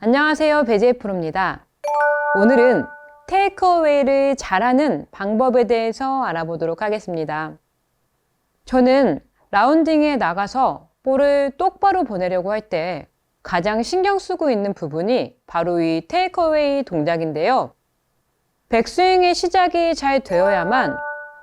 안녕하세요, 배지혜 프로입니다. 오늘은 테이크어웨이를 잘하는 방법에 대해서 알아보도록 하겠습니다. 저는 라운딩에 나가서 볼을 똑바로 보내려고 할 때 가장 신경 쓰고 있는 부분이 바로 이 테이크어웨이 동작인데요. 백스윙의 시작이 잘 되어야만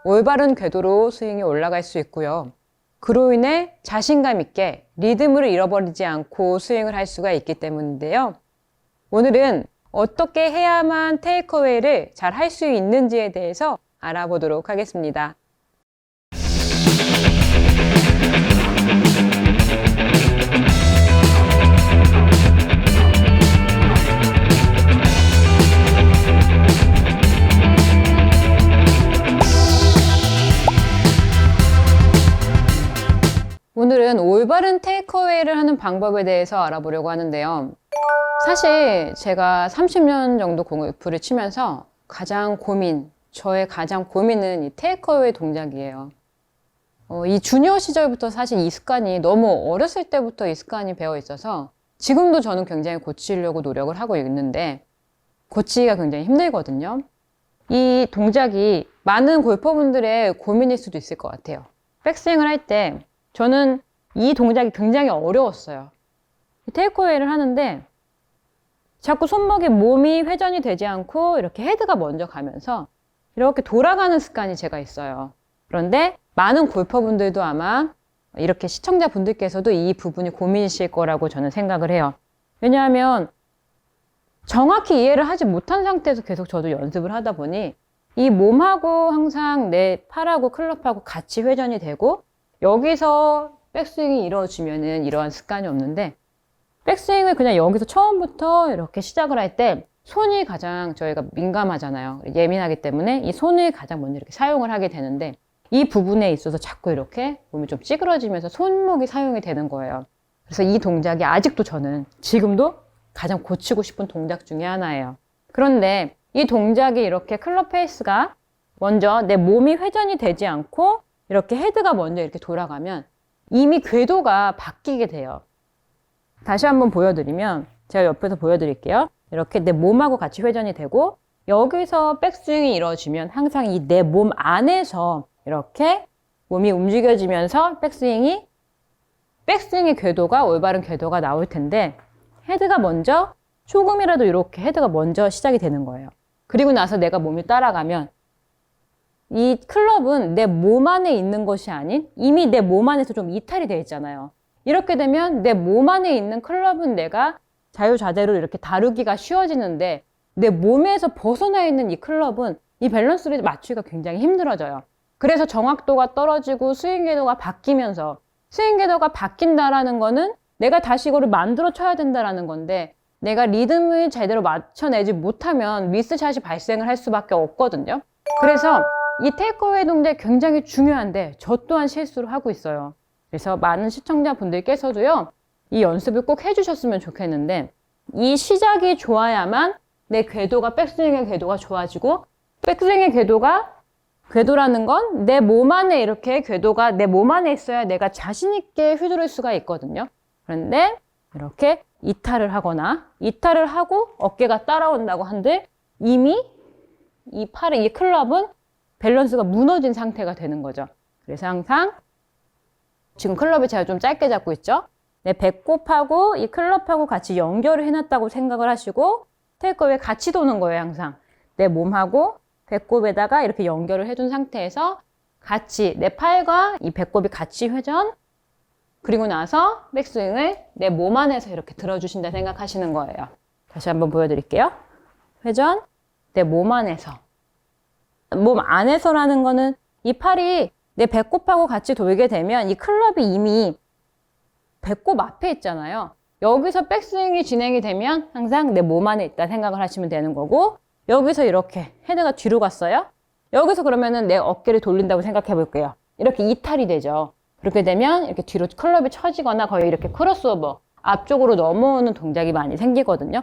올바른 궤도로 스윙이 올라갈 수 있고요. 그로 인해 자신감 있게 리듬을 잃어버리지 않고 스윙을 할 수가 있기 때문인데요. 오늘은 어떻게 해야만 테이크어웨이를 잘 할 수 있는지에 대해서 알아보도록 하겠습니다. 오늘은 올바른 테이크어웨이를 하는 방법에 대해서 알아보려고 하는데요. 사실 제가 30년 정도 골프를 치면서 저의 가장 고민은 이 테이크어웨이 동작이에요. 이 주니어 시절부터 사실 이 습관이 너무 어렸을 때부터 이 습관이 배어 있어서 지금도 저는 굉장히 고치려고 노력을 하고 있는데 고치기가 굉장히 힘들거든요. 이 동작이 많은 골퍼분들의 고민일 수도 있을 것 같아요. 백스윙을 할 때 저는 이 동작이 굉장히 어려웠어요. 테이크어웨이를 하는데 자꾸 몸이 회전이 되지 않고 이렇게 헤드가 먼저 가면서 이렇게 돌아가는 습관이 제가 있어요. 그런데 많은 골퍼분들도 아마 이렇게 시청자분들께서도 이 부분이 고민이실 거라고 저는 생각을 해요. 왜냐하면 정확히 이해를 하지 못한 상태에서 계속 저도 연습을 하다 보니 이 몸하고 항상 내 팔하고 클럽하고 같이 회전이 되고 여기서 백스윙이 이루어지면은 이러한 습관이 없는데 백스윙을 그냥 여기서 처음부터 이렇게 시작을 할 때 손이 가장 저희가 민감하잖아요. 예민하기 때문에 이 손을 가장 먼저 이렇게 사용을 하게 되는데 이 부분에 있어서 자꾸 이렇게 몸이 좀 찌그러지면서 손목이 사용이 되는 거예요. 그래서 이 동작이 아직도 저는 지금도 가장 고치고 싶은 동작 중에 하나예요. 그런데 이 동작이 이렇게 클럽 페이스가 먼저 내 몸이 회전이 되지 않고 이렇게 헤드가 먼저 이렇게 돌아가면 이미 궤도가 바뀌게 돼요. 다시 한번 보여드리면 제가 옆에서 보여드릴게요. 이렇게 내 몸하고 같이 회전이 되고 여기서 백스윙이 이루어지면 항상 이 내 몸 안에서 이렇게 몸이 움직여지면서 백스윙의 궤도가 올바른 궤도가 나올 텐데 헤드가 먼저 조금이라도 이렇게 헤드가 먼저 시작이 되는 거예요. 그리고 나서 내가 몸이 따라가면 이 클럽은 내 몸 안에 있는 것이 아닌 이미 내 몸 안에서 좀 이탈이 되어 있잖아요. 이렇게 되면 내 몸 안에 있는 클럽은 내가 자유자재로 이렇게 다루기가 쉬워지는데 내 몸에서 벗어나 있는 이 클럽은 이 밸런스를 맞추기가 굉장히 힘들어져요. 그래서 정확도가 떨어지고 스윙 궤도가 바뀌면서 스윙 궤도가 바뀐다라는 거는 내가 다시 이거를 만들어 쳐야 된다라는 건데 내가 리듬을 제대로 맞춰내지 못하면 미스샷이 발생을 할 수밖에 없거든요. 그래서 이 테이크어웨이 동작이 굉장히 중요한데 저 또한 실수를 하고 있어요. 그래서 많은 시청자분들께서도요, 이 연습을 꼭 해주셨으면 좋겠는데 이 시작이 좋아야만 내 궤도가 백스윙의 궤도가 좋아지고 백스윙의 궤도라는 건 내 몸 안에 이렇게 궤도가 내 몸 안에 있어야 내가 자신 있게 휘두를 수가 있거든요. 그런데 이렇게 이탈을 하고 어깨가 따라온다고 한들 이미 이 클럽은 밸런스가 무너진 상태가 되는 거죠. 그래서 항상 지금 클럽을 제가 좀 짧게 잡고 있죠. 내 배꼽하고 이 클럽하고 같이 연결을 해놨다고 생각을 하시고 테이크어웨이 같이 도는 거예요. 항상 내 몸하고 배꼽에다가 이렇게 연결을 해둔 상태에서 같이 내 팔과 이 배꼽이 같이 회전, 그리고 나서 백스윙을 내 몸 안에서 이렇게 들어주신다 생각하시는 거예요. 다시 한번 보여드릴게요. 회전, 내 몸 안에서. 몸 안에서라는 거는 이 팔이 내 배꼽하고 같이 돌게 되면 이 클럽이 이미 배꼽 앞에 있잖아요. 여기서 백스윙이 진행이 되면 항상 내 몸 안에 있다 생각을 하시면 되는 거고 여기서 이렇게 헤드가 뒤로 갔어요. 여기서 그러면은 내 어깨를 돌린다고 생각해 볼게요. 이렇게 이탈이 되죠. 그렇게 되면 이렇게 뒤로 클럽이 처지거나 거의 이렇게 크로스오버 앞쪽으로 넘어오는 동작이 많이 생기거든요.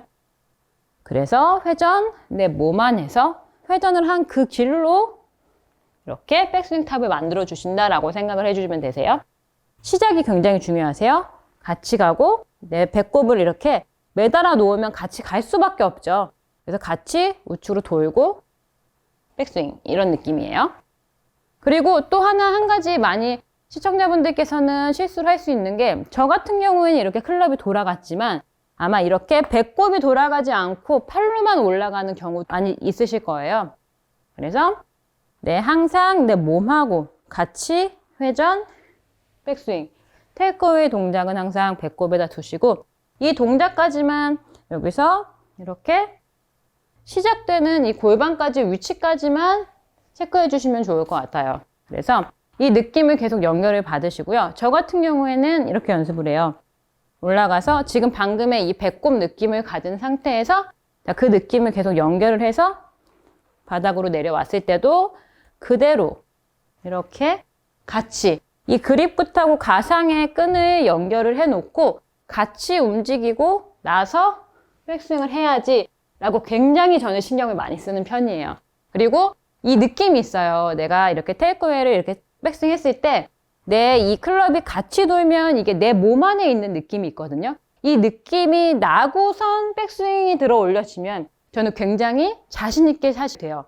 그래서 회전, 내 몸 안에서 회전을 한 그 길로 이렇게 백스윙 탑을 만들어 주신다라고 생각을 해주시면 되세요. 시작이 굉장히 중요하세요. 같이 가고 내 배꼽을 이렇게 매달아 놓으면 같이 갈 수밖에 없죠. 그래서 같이 우측으로 돌고 백스윙 이런 느낌이에요. 그리고 또 한 가지 많이 시청자분들께서는 실수를 할 수 있는 게 저 같은 경우에는 이렇게 클럽이 돌아갔지만 아마 이렇게 배꼽이 돌아가지 않고 팔로만 올라가는 경우 많이 있으실 거예요. 그래서 항상 내 몸하고 같이 회전, 백스윙, 테이크어웨이 동작은 항상 배꼽에다 두시고 이 동작까지만 여기서 이렇게 시작되는 이 골반까지 위치까지만 체크해 주시면 좋을 것 같아요. 그래서 이 느낌을 계속 연결을 받으시고요. 저 같은 경우에는 이렇게 연습을 해요. 올라가서 지금 방금의 이 배꼽 느낌을 가진 상태에서 그 느낌을 계속 연결을 해서 바닥으로 내려왔을 때도 그대로 이렇게 같이 이 그립 끝하고 가상의 끈을 연결을 해놓고 같이 움직이고 나서 백스윙을 해야지 라고 굉장히 저는 신경을 많이 쓰는 편이에요. 그리고 이 느낌이 있어요. 내가 이렇게 테이크어웨이를 이렇게 백스윙 했을 때 내 이 클럽이 같이 돌면 이게 내 몸 안에 있는 느낌이 있거든요. 이 느낌이 나고선 백스윙이 들어 올려지면 저는 굉장히 자신 있게 샷이 돼요.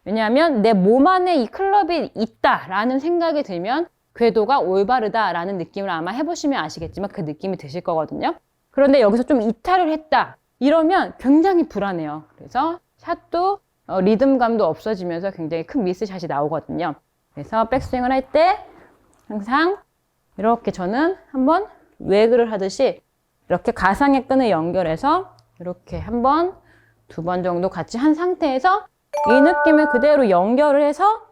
왜냐하면 내 몸 안에 이 클럽이 있다라는 생각이 들면 궤도가 올바르다라는 느낌을 아마 해보시면 아시겠지만 그 느낌이 드실 거거든요. 그런데 여기서 좀 이탈을 했다 이러면 굉장히 불안해요. 그래서 샷도 리듬감도 없어지면서 굉장히 큰 미스샷이 나오거든요. 그래서 백스윙을 할 때 항상 이렇게 저는 한번 웨그를 하듯이 이렇게 가상의 끈을 연결해서 이렇게 한 번, 두 번 정도 같이 한 상태에서 이 느낌을 그대로 연결을 해서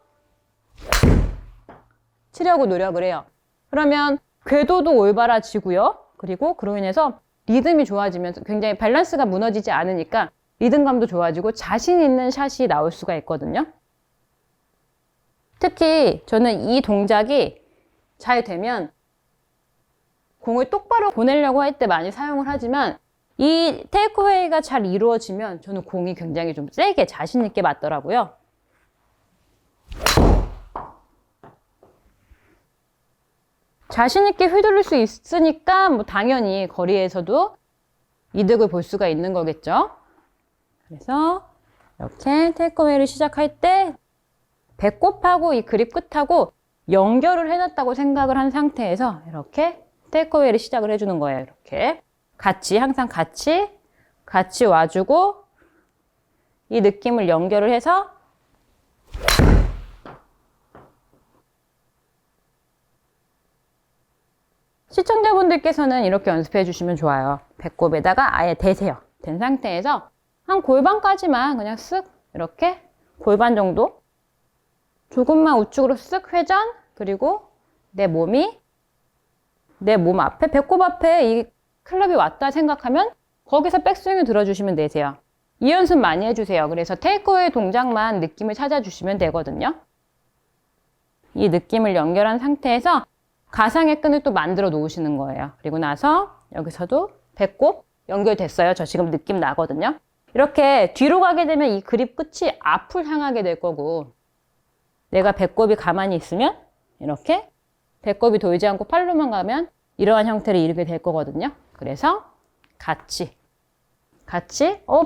치려고 노력을 해요. 그러면 궤도도 올바라지고요. 그리고 그로 인해서 리듬이 좋아지면서 굉장히 밸런스가 무너지지 않으니까 리듬감도 좋아지고 자신 있는 샷이 나올 수가 있거든요. 특히 저는 이 동작이 잘 되면 공을 똑바로 보내려고 할 때 많이 사용을 하지만 이 테이크어웨이가 잘 이루어지면 저는 공이 굉장히 좀 세게 자신 있게 맞더라고요. 자신 있게 휘두를 수 있으니까 뭐 당연히 거리에서도 이득을 볼 수가 있는 거겠죠. 그래서 이렇게 테이크어웨이를 시작할 때 배꼽하고 이 그립 끝하고 연결을 해놨다고 생각을 한 상태에서 이렇게 테이크어웨이를 시작을 해주는 거예요. 이렇게 같이 항상 같이 와주고 이 느낌을 연결을 해서 시청자분들께서는 이렇게 연습해 주시면 좋아요. 배꼽에다가 아예 대세요. 된 상태에서 한 골반까지만 그냥 쓱 이렇게 골반 정도 조금만 우측으로 쓱 회전 그리고 내 몸 앞에 배꼽 앞에 이 클럽이 왔다 생각하면 거기서 백스윙을 들어주시면 되세요. 이 연습 많이 해주세요. 그래서 테이크어웨이 동작만 느낌을 찾아주시면 되거든요. 이 느낌을 연결한 상태에서 가상의 끈을 또 만들어 놓으시는 거예요. 그리고 나서 여기서도 배꼽 연결됐어요. 저 지금 느낌 나거든요. 이렇게 뒤로 가게 되면 이 그립 끝이 앞을 향하게 될 거고 내가 배꼽이 가만히 있으면 이렇게 배꼽이 돌지 않고 팔로만 가면 이러한 형태를 이루게 될 거거든요. 그래서 같이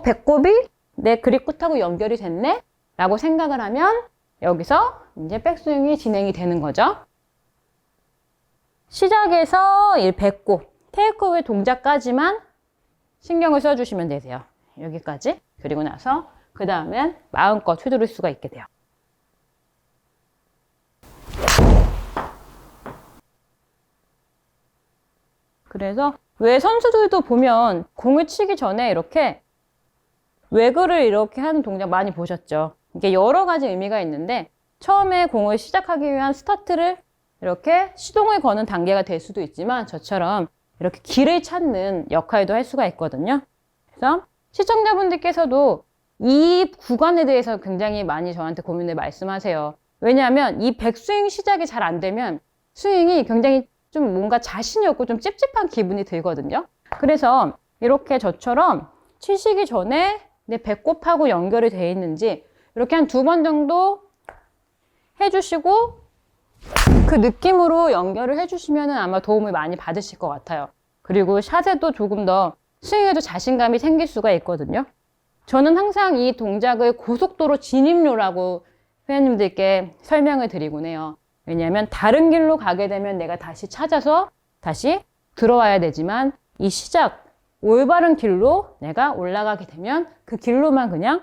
배꼽이 내 그립 끝하고 연결이 됐네? 라고 생각을 하면 여기서 이제 백스윙이 진행이 되는 거죠. 시작에서 이 배꼽, 테이크어웨이 동작까지만 신경을 써주시면 되세요. 여기까지. 그리고 나서 그 다음엔 마음껏 휘두를 수가 있게 돼요. 그래서 왜 선수들도 보면 공을 치기 전에 이렇게 웨그를 이렇게 하는 동작 많이 보셨죠? 이게 여러 가지 의미가 있는데 처음에 공을 시작하기 위한 스타트를 이렇게 시동을 거는 단계가 될 수도 있지만 저처럼 이렇게 길을 찾는 역할도 할 수가 있거든요. 그래서 시청자분들께서도 이 구간에 대해서 굉장히 많이 저한테 고민을 말씀하세요. 왜냐하면 이 백스윙 시작이 잘 안 되면 스윙이 굉장히 좀 뭔가 자신이 없고 좀 찝찝한 기분이 들거든요. 그래서 이렇게 저처럼 치시기 전에 내 배꼽하고 연결이 되어 있는지 이렇게 한 2번 정도 해주시고 그 느낌으로 연결을 해주시면 아마 도움을 많이 받으실 것 같아요. 그리고 샷에도 조금 더 스윙에도 자신감이 생길 수가 있거든요. 저는 항상 이 동작을 고속도로 진입로라고 회원님들께 설명을 드리곤 해요. 왜냐하면 다른 길로 가게 되면 내가 다시 찾아서 다시 들어와야 되지만 이 시작, 올바른 길로 내가 올라가게 되면 그 길로만 그냥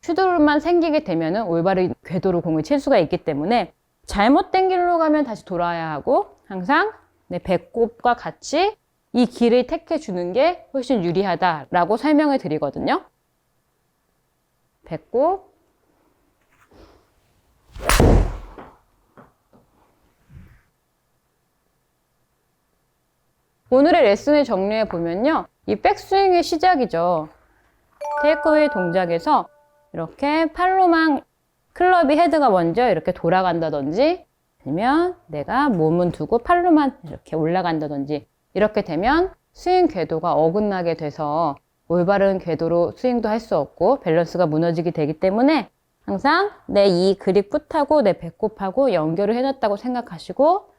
슈드만 생기게 되면 올바른 궤도로 공을 칠 수가 있기 때문에 잘못된 길로 가면 다시 돌아야 하고 항상 내 배꼽과 같이 이 길을 택해 주는 게 훨씬 유리하다라고 설명을 드리거든요. 배꼽, 오늘의 레슨을 정리해 보면요. 이 백스윙의 시작이죠. 테이크어웨이 동작에서 이렇게 팔로만 클럽이 헤드가 먼저 이렇게 돌아간다든지 아니면 내가 몸은 두고 팔로만 이렇게 올라간다든지 이렇게 되면 스윙 궤도가 어긋나게 돼서 올바른 궤도로 스윙도 할 수 없고 밸런스가 무너지게 되기 때문에 항상 내 이 그립 풋하고 내 배꼽하고 연결을 해놨다고 생각하시고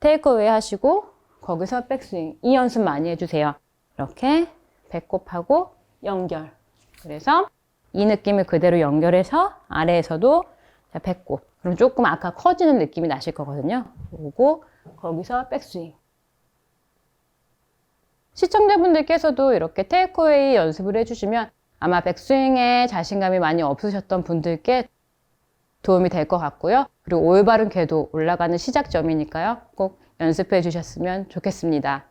테이크어웨이 하시고 거기서 백스윙 이 연습 많이 해주세요. 이렇게 배꼽하고 연결. 그래서 이 느낌을 그대로 연결해서 아래에서도 배꼽. 그럼 조금 아까 커지는 느낌이 나실 거거든요. 그리고 거기서 백스윙. 시청자분들께서도 이렇게 테이크어웨이 연습을 해주시면 아마 백스윙에 자신감이 많이 없으셨던 분들께 도움이 될 것 같고요. 그리고 올바른 궤도 올라가는 시작점이니까요. 꼭 연습해 주셨으면 좋겠습니다.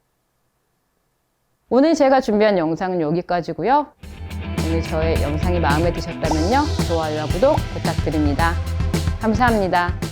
오늘 제가 준비한 영상은 여기까지고요. 오늘 저의 영상이 마음에 드셨다면요. 좋아요와 구독 부탁드립니다. 감사합니다.